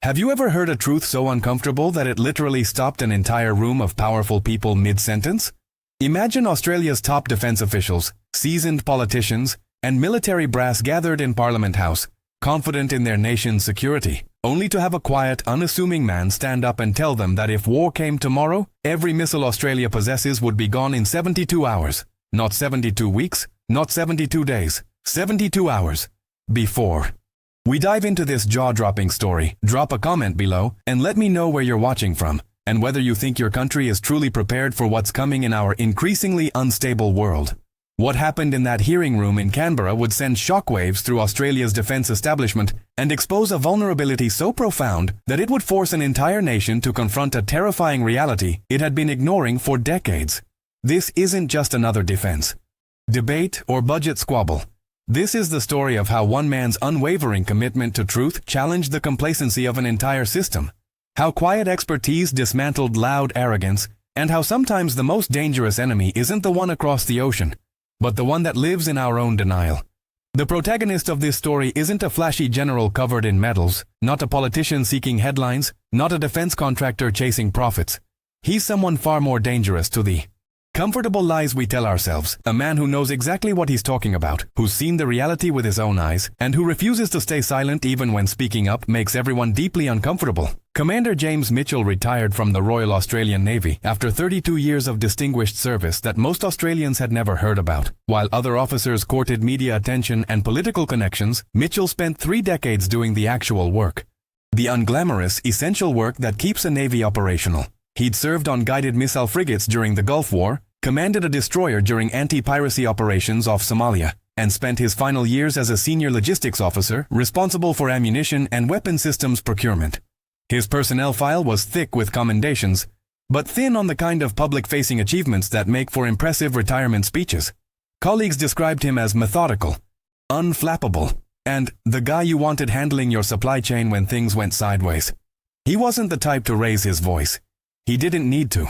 Have you ever heard a truth so uncomfortable that it literally stopped an entire room of powerful people mid-sentence? Imagine Australia's top defence officials, seasoned politicians, and military brass gathered in Parliament House, confident in their nation's security, only to have a quiet, unassuming man stand up and tell them that if war came tomorrow, every missile Australia possesses would be gone in 72 hours. Not 72 weeks, not 72 days, 72 hours. Before we dive into this jaw-dropping story, drop a comment below and let me know where you're watching from, and whether you think your country is truly prepared for what's coming in our increasingly unstable world. What happened in that hearing room in Canberra would send shockwaves through Australia's defence establishment and expose a vulnerability so profound that it would force an entire nation to confront a terrifying reality it had been ignoring for decades. This isn't just another defence debate or budget squabble. This is the story of how one man's unwavering commitment to truth challenged the complacency of an entire system, how quiet expertise dismantled loud arrogance, and how sometimes the most dangerous enemy isn't the one across the ocean, but the one that lives in our own denial. The protagonist of this story isn't a flashy general covered in medals, not a politician seeking headlines, not a defense contractor chasing profits. He's someone far more dangerous to the comfortable lies we tell ourselves, a man who knows exactly what he's talking about, who's seen the reality with his own eyes, and who refuses to stay silent even when speaking up makes everyone deeply uncomfortable. Commander James Mitchell retired from the Royal Australian Navy after 32 years of distinguished service that most Australians had never heard about. While other officers courted media attention and political connections, Mitchell spent 3 decades doing the actual work. The unglamorous, essential work that keeps a Navy operational. He'd served on guided missile frigates during the Gulf War, commanded a destroyer during anti-piracy operations off Somalia, and spent his final years as a senior logistics officer responsible for ammunition and weapon systems procurement. His personnel file was thick with commendations, but thin on the kind of public-facing achievements that make for impressive retirement speeches. Colleagues described him as methodical, unflappable, and the guy you wanted handling your supply chain when things went sideways. He wasn't the type to raise his voice. He didn't need to.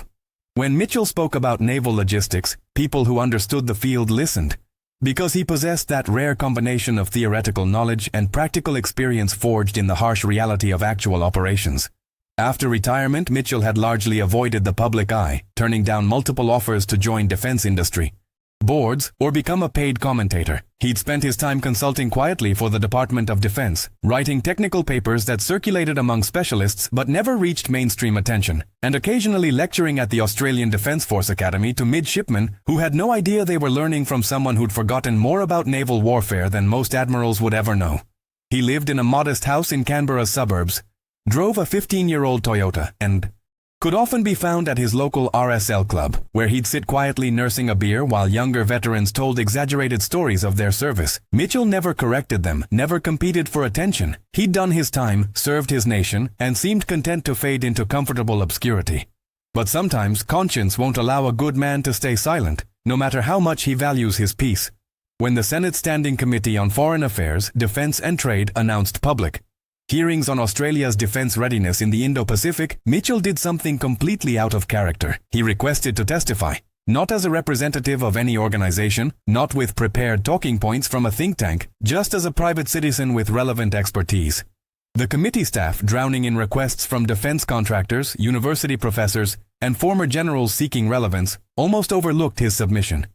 When Mitchell spoke about naval logistics, people who understood the field listened, because he possessed that rare combination of theoretical knowledge and practical experience forged in the harsh reality of actual operations. After retirement, Mitchell had largely avoided the public eye, turning down multiple offers to join defense industry boards or become a paid commentator. He'd spent his time consulting quietly for the Department of Defense, writing technical papers that circulated among specialists but never reached mainstream attention, and occasionally lecturing at the Australian Defence Force Academy to midshipmen who had no idea they were learning from someone who'd forgotten more about naval warfare than most admirals would ever know. He lived in a modest house in Canberra's suburbs, drove a 15-year-old Toyota, and could often be found at his local RSL club, where he'd sit quietly nursing a beer while younger veterans told exaggerated stories of their service. Mitchell never corrected them, never competed for attention. He'd done his time, served his nation, and seemed content to fade into comfortable obscurity. But sometimes conscience won't allow a good man to stay silent, no matter how much he values his peace. When the Senate Standing Committee on Foreign Affairs, Defence and Trade announced public hearings on Australia's defence readiness in the Indo-Pacific, Mitchell did something completely out of character. He requested to testify, not as a representative of any organization, not with prepared talking points from a think tank, just as a private citizen with relevant expertise. The committee staff, drowning in requests from defence contractors, university professors, and former generals seeking relevance, almost overlooked his submission.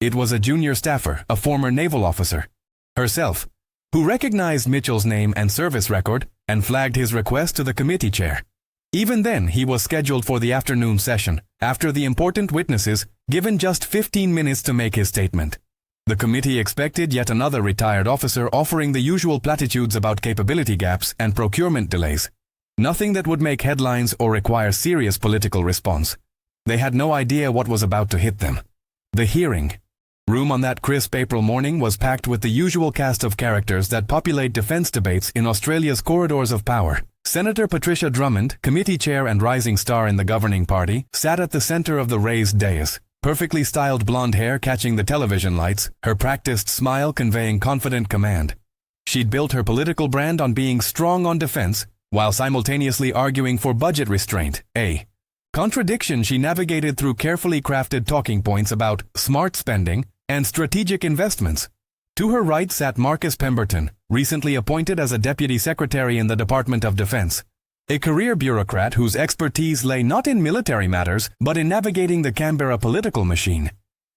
It was a junior staffer, a former naval officer, herself, who recognized Mitchell's name and service record and flagged his request to the committee chair. Even then, he was scheduled for the afternoon session, after the important witnesses, given just 15 minutes to make his statement. The committee expected yet another retired officer offering the usual platitudes about capability gaps and procurement delays. Nothing that would make headlines or require serious political response. They had no idea what was about to hit them. The hearing room on that crisp April morning was packed with the usual cast of characters that populate defense debates in Australia's corridors of power. Senator Patricia Drummond, committee chair and rising star in the governing party, sat at the center of the raised dais, perfectly styled blonde hair catching the television lights, her practiced smile conveying confident command. She'd built her political brand on being strong on defense, while simultaneously arguing for budget restraint, a contradiction she navigated through carefully crafted talking points about smart spending and strategic investments. To her right sat Marcus Pemberton, recently appointed as a deputy secretary in the Department of Defense, A career bureaucrat whose expertise lay not in military matters, but in navigating the Canberra political machine.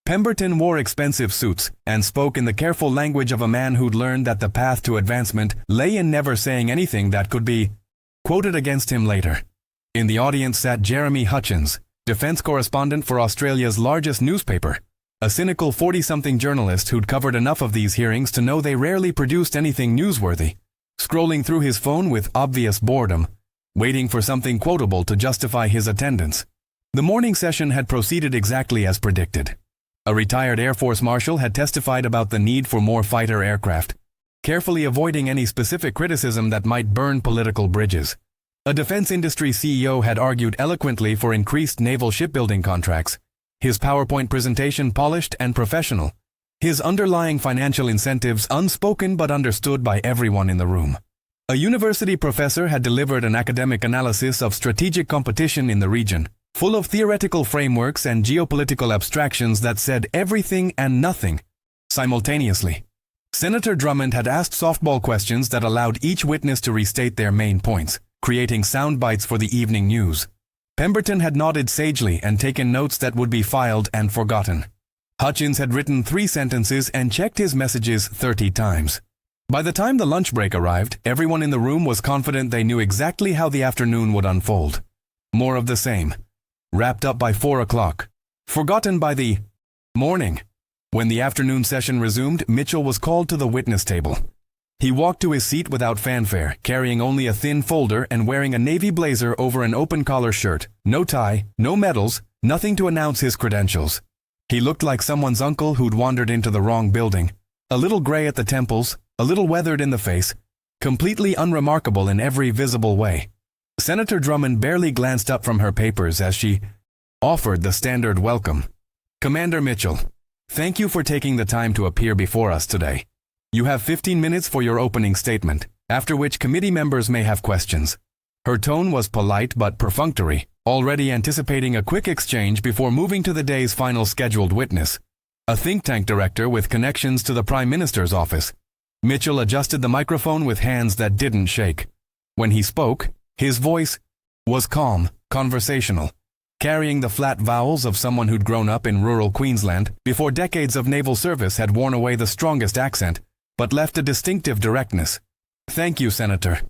Pemberton wore expensive suits and spoke in the careful language of a man who'd learned that the path to advancement lay in never saying anything that could be quoted against him later. In the audience sat Jeremy Hutchins, defense correspondent for Australia's largest newspaper, a cynical 40-something journalist who'd covered enough of these hearings to know they rarely produced anything newsworthy, scrolling through his phone with obvious boredom, waiting for something quotable to justify his attendance. The morning session had proceeded exactly as predicted. A retired Air Force marshal had testified about the need for more fighter aircraft, carefully avoiding any specific criticism that might burn political bridges. A defense industry CEO had argued eloquently for increased naval shipbuilding contracts, his PowerPoint presentation polished and professional, his underlying financial incentives unspoken but understood by everyone in the room. A university professor had delivered an academic analysis of strategic competition in the region, full of theoretical frameworks and geopolitical abstractions that said everything and nothing simultaneously. Senator Drummond had asked softball questions that allowed each witness to restate their main points, creating sound bites for the evening news. Pemberton had nodded sagely and taken notes that would be filed and forgotten. Hutchins had written 3 sentences and checked his messages 30 times. By the time the lunch break arrived, everyone in the room was confident they knew exactly how the afternoon would unfold. More of the same. Wrapped up by 4 o'clock. Forgotten by the morning. When the afternoon session resumed, Mitchell was called to the witness table. He walked to his seat without fanfare, carrying only a thin folder and wearing a navy blazer over an open-collar shirt. No tie, no medals, nothing to announce his credentials. He looked like someone's uncle who'd wandered into the wrong building. A little gray at the temples, a little weathered in the face, completely unremarkable in every visible way. Senator Drummond barely glanced up from her papers as she offered the standard welcome. Commander Mitchell, thank you for taking the time to appear before us today. You have 15 minutes for your opening statement, after which committee members may have questions. Her tone was polite but perfunctory, already anticipating a quick exchange before moving to the day's final scheduled witness, a think tank director with connections to the Prime Minister's office. Mitchell adjusted the microphone with hands that didn't shake. When he spoke, his voice was calm, conversational, carrying the flat vowels of someone who'd grown up in rural Queensland before decades of naval service had worn away the strongest accent, but left a distinctive directness. Thank you, Senator.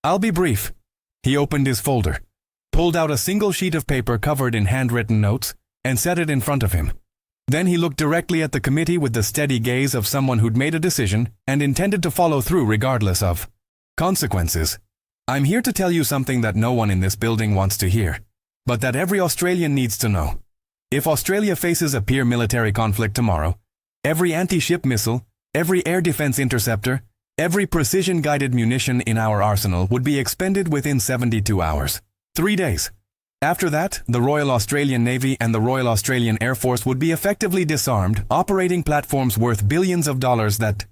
I'll be brief. He opened his folder, pulled out a single sheet of paper covered in handwritten notes, and set it in front of him. Then he looked directly at the committee with the steady gaze of someone who'd made a decision and intended to follow through regardless of consequences. I'm here to tell you something that no one in this building wants to hear, but that every Australian needs to know. If Australia faces a peer military conflict tomorrow, every anti-ship missile, every air defense interceptor, every precision-guided munition in our arsenal would be expended within 72 hours. 3 days. After that, the Royal Australian Navy and the Royal Australian Air Force would be effectively disarmed, operating platforms worth billions of dollars that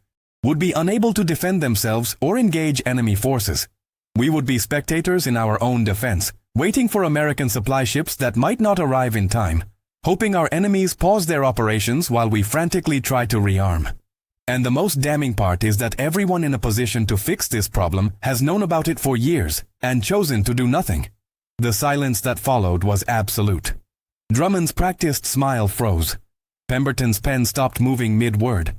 would be unable to defend themselves or engage enemy forces. We would be spectators in our own defense, waiting for American supply ships that might not arrive in time, hoping our enemies pause their operations while we frantically try to rearm. And the most damning part is that everyone in a position to fix this problem has known about it for years and chosen to do nothing. The silence that followed was absolute. Drummond's practiced smile froze. Pemberton's pen stopped moving mid-word.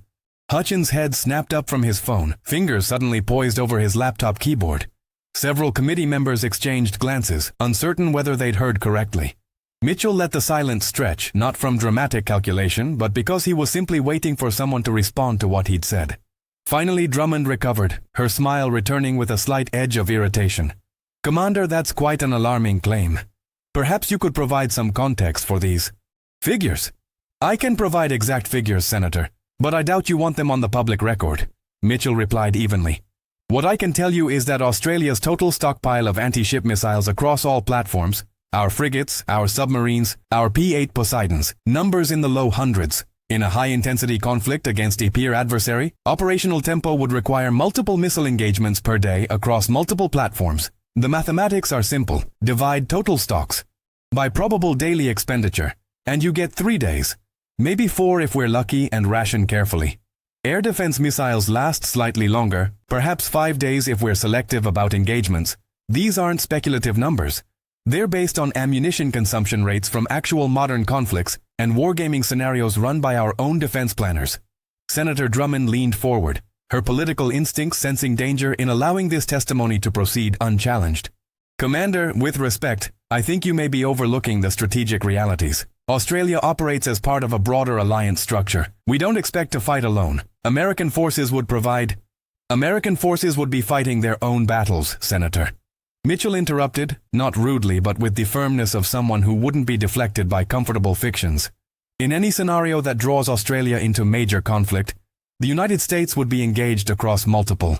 Hutchins' head snapped up from his phone, fingers suddenly poised over his laptop keyboard. Several committee members exchanged glances, uncertain whether they'd heard correctly. Mitchell let the silence stretch, not from dramatic calculation, but because he was simply waiting for someone to respond to what he'd said. Finally, Drummond recovered, her smile returning with a slight edge of irritation. Commander, that's quite an alarming claim. Perhaps you could provide some context for these figures. I can provide exact figures, Senator, but I doubt you want them on the public record, Mitchell replied evenly. What I can tell you is that Australia's total stockpile of anti-ship missiles across all platforms, our frigates, our submarines, our P-8 Poseidons, numbers in the low hundreds. In a high-intensity conflict against a peer adversary, operational tempo would require multiple missile engagements per day across multiple platforms. The mathematics are simple. Divide total stocks by probable daily expenditure, and you get 3 days, maybe 4 if we're lucky and ration carefully. Air defense missiles last slightly longer, perhaps 5 days if we're selective about engagements. These aren't speculative numbers. They're based on ammunition consumption rates from actual modern conflicts and wargaming scenarios run by our own defense planners. Senator Drummond leaned forward, her political instincts sensing danger in allowing this testimony to proceed unchallenged. Commander, with respect, I think you may be overlooking the strategic realities. Australia operates as part of a broader alliance structure. We don't expect to fight alone. American forces would be fighting their own battles, Senator. Mitchell interrupted, not rudely but with the firmness of someone who wouldn't be deflected by comfortable fictions. In any scenario that draws Australia into major conflict, the United States would be engaged across multiple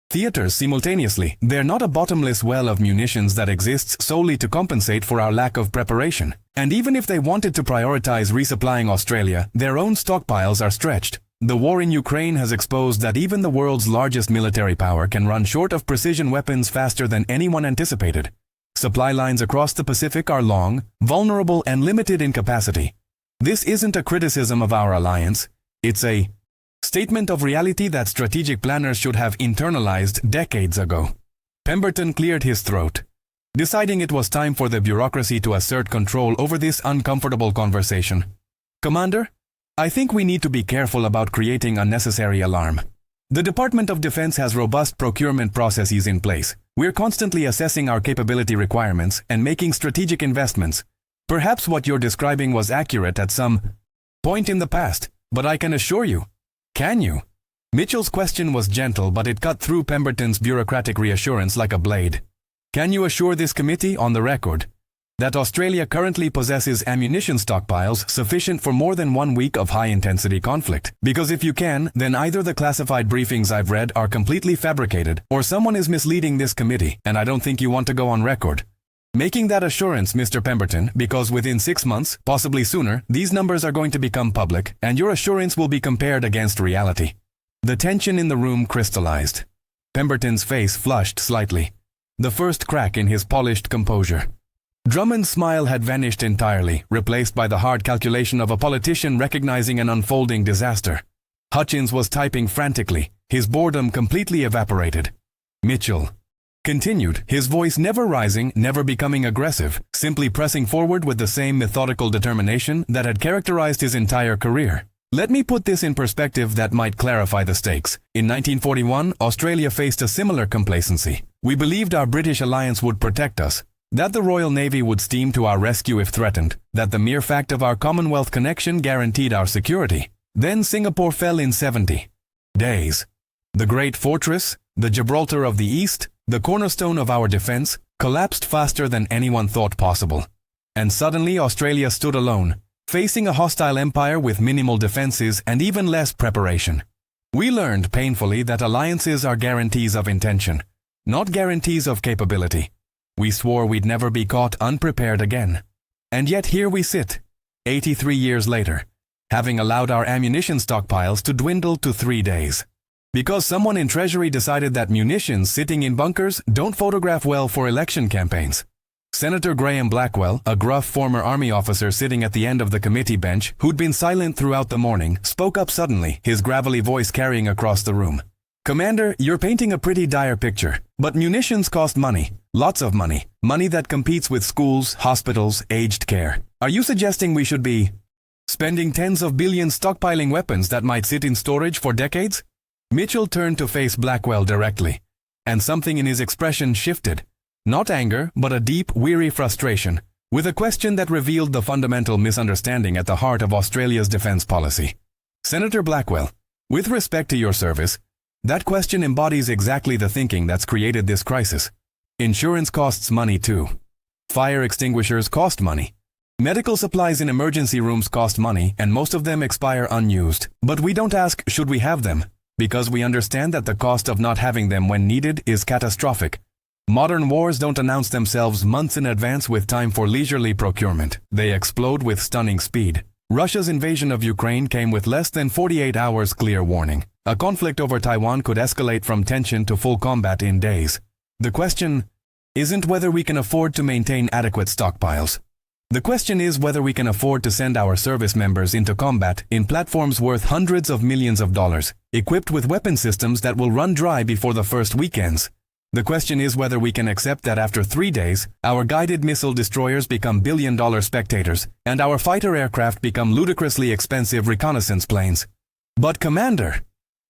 theaters simultaneously. They're not a bottomless well of munitions that exists solely to compensate for our lack of preparation. And even if they wanted to prioritize resupplying Australia, their own stockpiles are stretched. The war in Ukraine has exposed that even the world's largest military power can run short of precision weapons faster than anyone anticipated. Supply lines across the Pacific are long, vulnerable, and limited in capacity. This isn't a criticism of our alliance. It's a statement of reality that strategic planners should have internalized decades ago. Pemberton cleared his throat, deciding it was time for the bureaucracy to assert control over this uncomfortable conversation. Commander, I think we need to be careful about creating unnecessary alarm. The Department of Defense has robust procurement processes in place. We're constantly assessing our capability requirements and making strategic investments. Perhaps what you're describing was accurate at some point in the past, but I can assure you. Can you? Mitchell's question was gentle, but it cut through Pemberton's bureaucratic reassurance like a blade. Can you assure this committee, on the record, that Australia currently possesses ammunition stockpiles sufficient for more than 1 week of high-intensity conflict? Because if you can, then either the classified briefings I've read are completely fabricated, or someone is misleading this committee, and I don't think you want to go on record making that assurance, Mr. Pemberton, because within 6 months, possibly sooner, these numbers are going to become public, and your assurance will be compared against reality. The tension in the room crystallized. Pemberton's face flushed slightly, the first crack in his polished composure. Drummond's smile had vanished entirely, replaced by the hard calculation of a politician recognizing an unfolding disaster. Hutchins was typing frantically, his boredom completely evaporated. Mitchell continued, his voice never rising, never becoming aggressive, simply pressing forward with the same methodical determination that had characterized his entire career. Let me put this in perspective that might clarify the stakes. In 1941, Australia faced a similar complacency. We believed our British alliance would protect us, that the Royal Navy would steam to our rescue if threatened, that the mere fact of our Commonwealth connection guaranteed our security. Then Singapore fell in 70 days. The great fortress, the Gibraltar of the East, the cornerstone of our defense, collapsed faster than anyone thought possible. And suddenly Australia stood alone, facing a hostile empire with minimal defenses and even less preparation. We learned painfully that alliances are guarantees of intention, not guarantees of capability. We swore we'd never be caught unprepared again. And yet here we sit, 83 years later, having allowed our ammunition stockpiles to dwindle to 3 days. Because someone in Treasury decided that munitions sitting in bunkers don't photograph well for election campaigns. Senator Graham Blackwell, a gruff former Army officer sitting at the end of the committee bench who'd been silent throughout the morning, spoke up suddenly, his gravelly voice carrying across the room. Commander, you're painting a pretty dire picture, but munitions cost money. Lots of money. Money that competes with schools, hospitals, aged care. Are you suggesting we should be spending tens of billions stockpiling weapons that might sit in storage for decades? Mitchell turned to face Blackwell directly, and something in his expression shifted. Not anger, but a deep, weary frustration, with a question that revealed the fundamental misunderstanding at the heart of Australia's defense policy. Senator Blackwell, with respect to your service, that question embodies exactly the thinking that's created this crisis. Insurance costs money too. Fire extinguishers cost money. Medical supplies in emergency rooms cost money, and most of them expire unused. But we don't ask, should we have them? Because we understand that the cost of not having them when needed is catastrophic. Modern wars don't announce themselves months in advance with time for leisurely procurement. They explode with stunning speed. Russia's invasion of Ukraine came with less than 48 hours clear warning. A conflict over Taiwan could escalate from tension to full combat in days. The question isn't whether we can afford to maintain adequate stockpiles. The question is whether we can afford to send our service members into combat in platforms worth hundreds of millions of dollars, equipped with weapon systems that will run dry before the first weekends. The question is whether we can accept that after 3 days, our guided missile destroyers become billion-dollar spectators, and our fighter aircraft become ludicrously expensive reconnaissance planes. But Commander,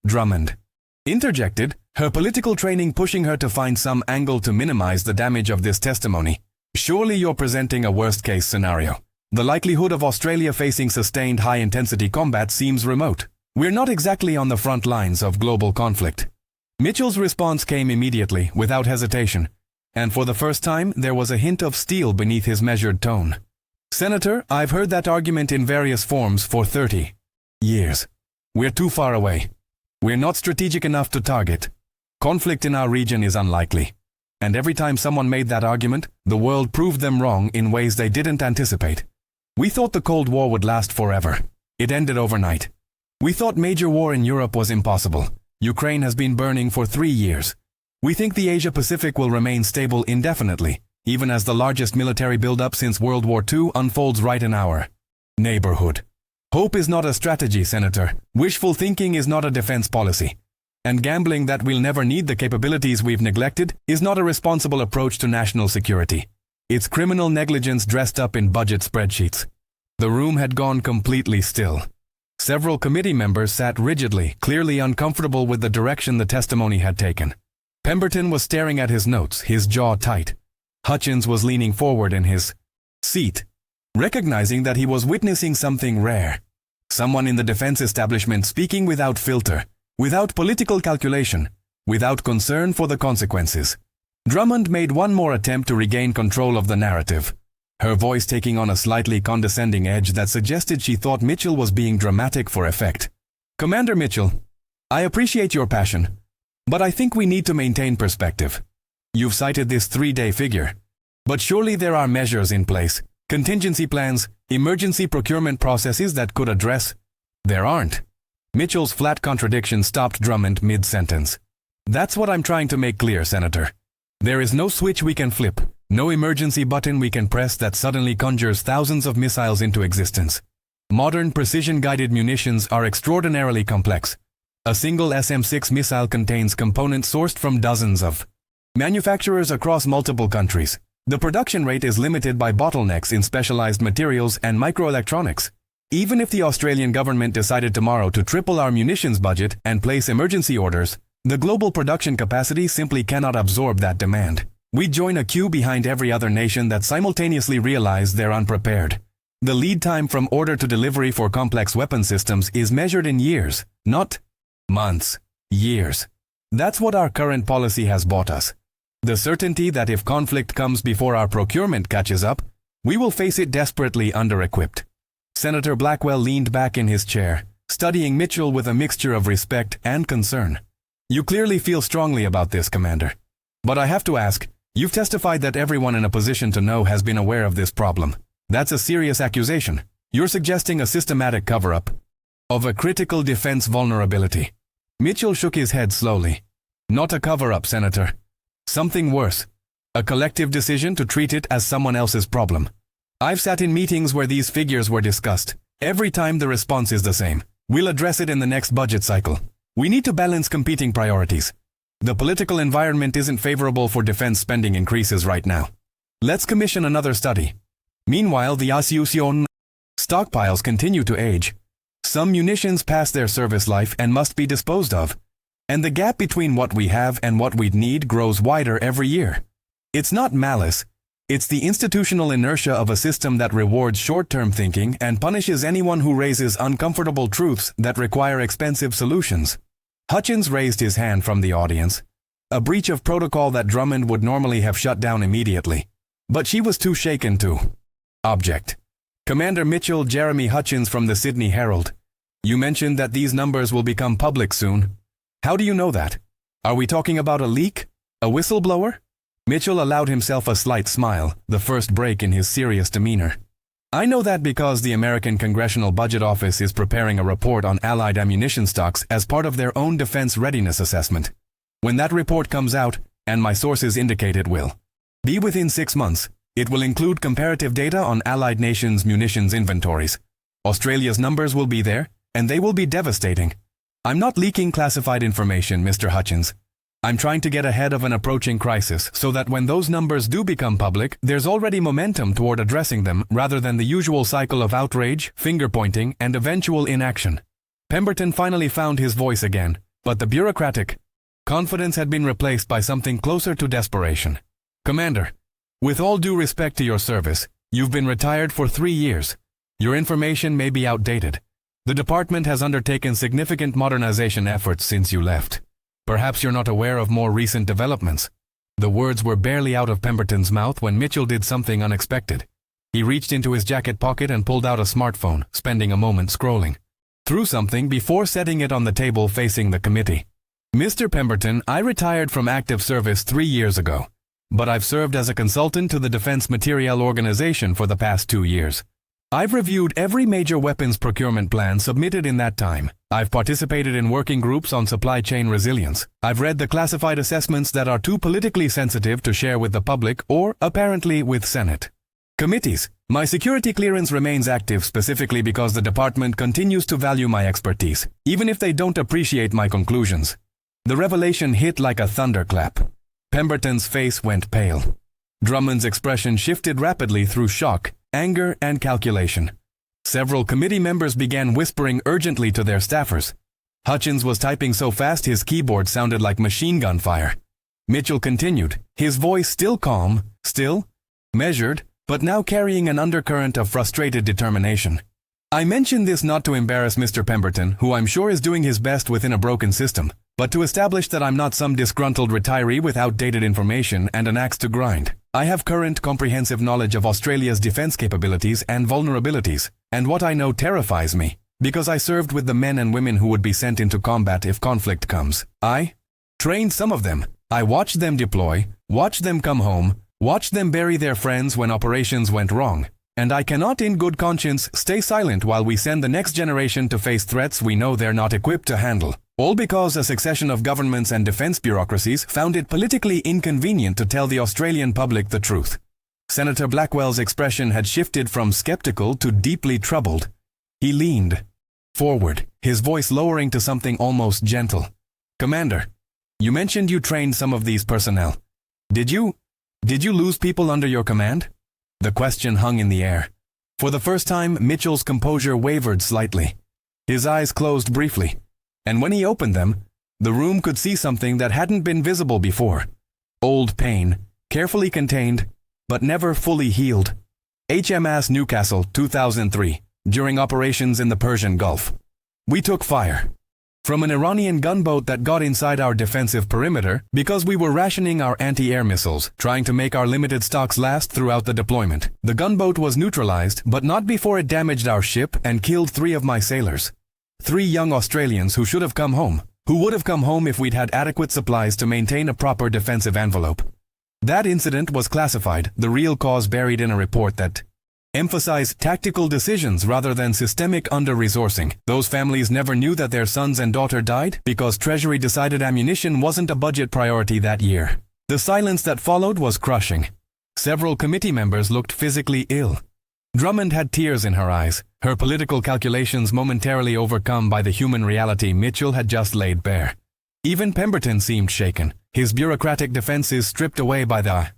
Drummond interjected, her political training pushing her to find some angle to minimize the damage of this testimony. Surely you're presenting a worst-case scenario. The likelihood of Australia facing sustained high-intensity combat seems remote. We're not exactly on the front lines of global conflict. Mitchell's response came immediately, without hesitation, and for the first time there was a hint of steel beneath his measured tone. Senator, I've heard that argument in various forms for 30 years. We're too far away. We're not strategic enough to target. Conflict in our region is unlikely. And every time someone made that argument, the world proved them wrong in ways they didn't anticipate. We thought the Cold War would last forever. It ended overnight. We thought major war in Europe was impossible. Ukraine has been burning for 3 years. We think the Asia-Pacific will remain stable indefinitely, even as the largest military buildup since World War II unfolds right in our neighborhood. Hope is not a strategy, Senator. Wishful thinking is not a defense policy. And gambling that we'll never need the capabilities we've neglected is not a responsible approach to national security. It's criminal negligence dressed up in budget spreadsheets. The room had gone completely still. Several committee members sat rigidly, clearly uncomfortable with the direction the testimony had taken. Pemberton was staring at his notes, his jaw tight. Hutchins was leaning forward in his seat, recognizing that he was witnessing something rare. Someone in the defense establishment speaking without filter, without political calculation, without concern for the consequences. Drummond made one more attempt to regain control of the narrative, her voice taking on a slightly condescending edge that suggested she thought Mitchell was being dramatic for effect. Commander Mitchell, I appreciate your passion, but I think we need to maintain perspective. You've cited this 3-day figure, but surely there are measures in place, contingency plans, emergency procurement processes that could address. There aren't. Mitchell's flat contradiction stopped Drummond mid-sentence. That's what I'm trying to make clear, Senator. There is no switch we can flip, no emergency button we can press that suddenly conjures thousands of missiles into existence. Modern precision-guided munitions are extraordinarily complex. A single SM-6 missile contains components sourced from dozens of manufacturers across multiple countries. The production rate is limited by bottlenecks in specialized materials and microelectronics. Even if the Australian government decided tomorrow to triple our munitions budget and place emergency orders, the global production capacity simply cannot absorb that demand. We join a queue behind every other nation that simultaneously realize they're unprepared. The lead time from order to delivery for complex weapon systems is measured in years, not months, years. That's what our current policy has bought us. The certainty that if conflict comes before our procurement catches up, we will face it desperately under-equipped. Senator Blackwell leaned back in his chair, studying Mitchell with a mixture of respect and concern. You clearly feel strongly about this, Commander. But I have to ask, you've testified that everyone in a position to know has been aware of this problem. That's a serious accusation. You're suggesting a systematic cover-up of a critical defense vulnerability. Mitchell shook his head slowly. Not a cover-up, Senator. Something worse. A collective decision to treat it as someone else's problem. I've sat in meetings where these figures were discussed. Every time the response is the same. We'll address it in the next budget cycle. We need to balance competing priorities. The political environment isn't favorable for defense spending increases right now. Let's commission another study. Meanwhile, the Aussie stockpiles continue to age. Some munitions pass their service life and must be disposed of. And the gap between what we have and what we'd need grows wider every year. It's not malice. It's the institutional inertia of a system that rewards short-term thinking and punishes anyone who raises uncomfortable truths that require expensive solutions. Hutchins raised his hand from the audience, a breach of protocol that Drummond would normally have shut down immediately. But she was too shaken to object. Commander Mitchell, Jeremy Hutchins from the Sydney Herald. You mentioned that these numbers will become public soon. How do you know that? Are we talking about a leak? A whistleblower? Mitchell allowed himself a slight smile, the first break in his serious demeanor. I know that because the American Congressional Budget Office is preparing a report on Allied ammunition stocks as part of their own defense readiness assessment. When that report comes out, and my sources indicate it will be within 6 months, it will include comparative data on Allied nations' munitions inventories. Australia's numbers will be there, and they will be devastating. I'm not leaking classified information, Mr. Hutchins. I'm trying to get ahead of an approaching crisis so that when those numbers do become public, there's already momentum toward addressing them rather than the usual cycle of outrage, finger-pointing, and eventual inaction. Pemberton finally found his voice again, but the bureaucratic confidence had been replaced by something closer to desperation. Commander, with all due respect to your service, you've been retired for 3 years. Your information may be outdated. The department has undertaken significant modernization efforts since you left. Perhaps you're not aware of more recent developments. The words were barely out of Pemberton's mouth when Mitchell did something unexpected. He reached into his jacket pocket and pulled out a smartphone, spending a moment scrolling through something before setting it on the table facing the committee. Mr. Pemberton, I retired from active service 3 years ago, but I've served as a consultant to the Defense Materiel Organization for the past 2 years. I've reviewed every major weapons procurement plan submitted in that time. I've participated in working groups on supply chain resilience. I've read the classified assessments that are too politically sensitive to share with the public or, apparently, with Senate committees. My security clearance remains active specifically because the department continues to value my expertise, even if they don't appreciate my conclusions. The revelation hit like a thunderclap. Pemberton's face went pale. Drummond's expression shifted rapidly through shock, anger, and calculation. Several committee members began whispering urgently to their staffers. Hutchins was typing so fast his keyboard sounded like machine gun fire. Mitchell continued, his voice still calm, still measured, but now carrying an undercurrent of frustrated determination. I mention this not to embarrass Mr. Pemberton, who I'm sure is doing his best within a broken system, but to establish that I'm not some disgruntled retiree with outdated information and an axe to grind. I have current comprehensive knowledge of Australia's defense capabilities and vulnerabilities, and what I know terrifies me, because I served with the men and women who would be sent into combat if conflict comes. I trained some of them. I watched them deploy, watched them come home, watched them bury their friends when operations went wrong, and I cannot in good conscience stay silent while we send the next generation to face threats we know they're not equipped to handle. All because a succession of governments and defense bureaucracies found it politically inconvenient to tell the Australian public the truth. Senator Blackwell's expression had shifted from skeptical to deeply troubled. He leaned forward, his voice lowering to something almost gentle. Commander, you mentioned you trained some of these personnel. Did you lose people under your command? The question hung in the air. For the first time, Mitchell's composure wavered slightly. His eyes closed briefly, and when he opened them, the room could see something that hadn't been visible before. Old pain, carefully contained, but never fully healed. HMAS Newcastle, 2003, during operations in the Persian Gulf. We took fire from an Iranian gunboat that got inside our defensive perimeter because we were rationing our anti-air missiles, trying to make our limited stocks last throughout the deployment. The gunboat was neutralized, but not before it damaged our ship and killed 3 of my sailors. 3 young Australians who should have come home, who would have come home if we'd had adequate supplies to maintain a proper defensive envelope. That incident was classified, the real cause buried in a report that emphasized tactical decisions rather than systemic under-resourcing. Those families never knew that their sons and daughter died because Treasury decided ammunition wasn't a budget priority that year. The silence that followed was crushing. Several committee members looked physically ill. Drummond had tears in her eyes, her political calculations momentarily overcome by the human reality Mitchell had just laid bare. Even Pemberton seemed shaken, his bureaucratic defenses stripped away by the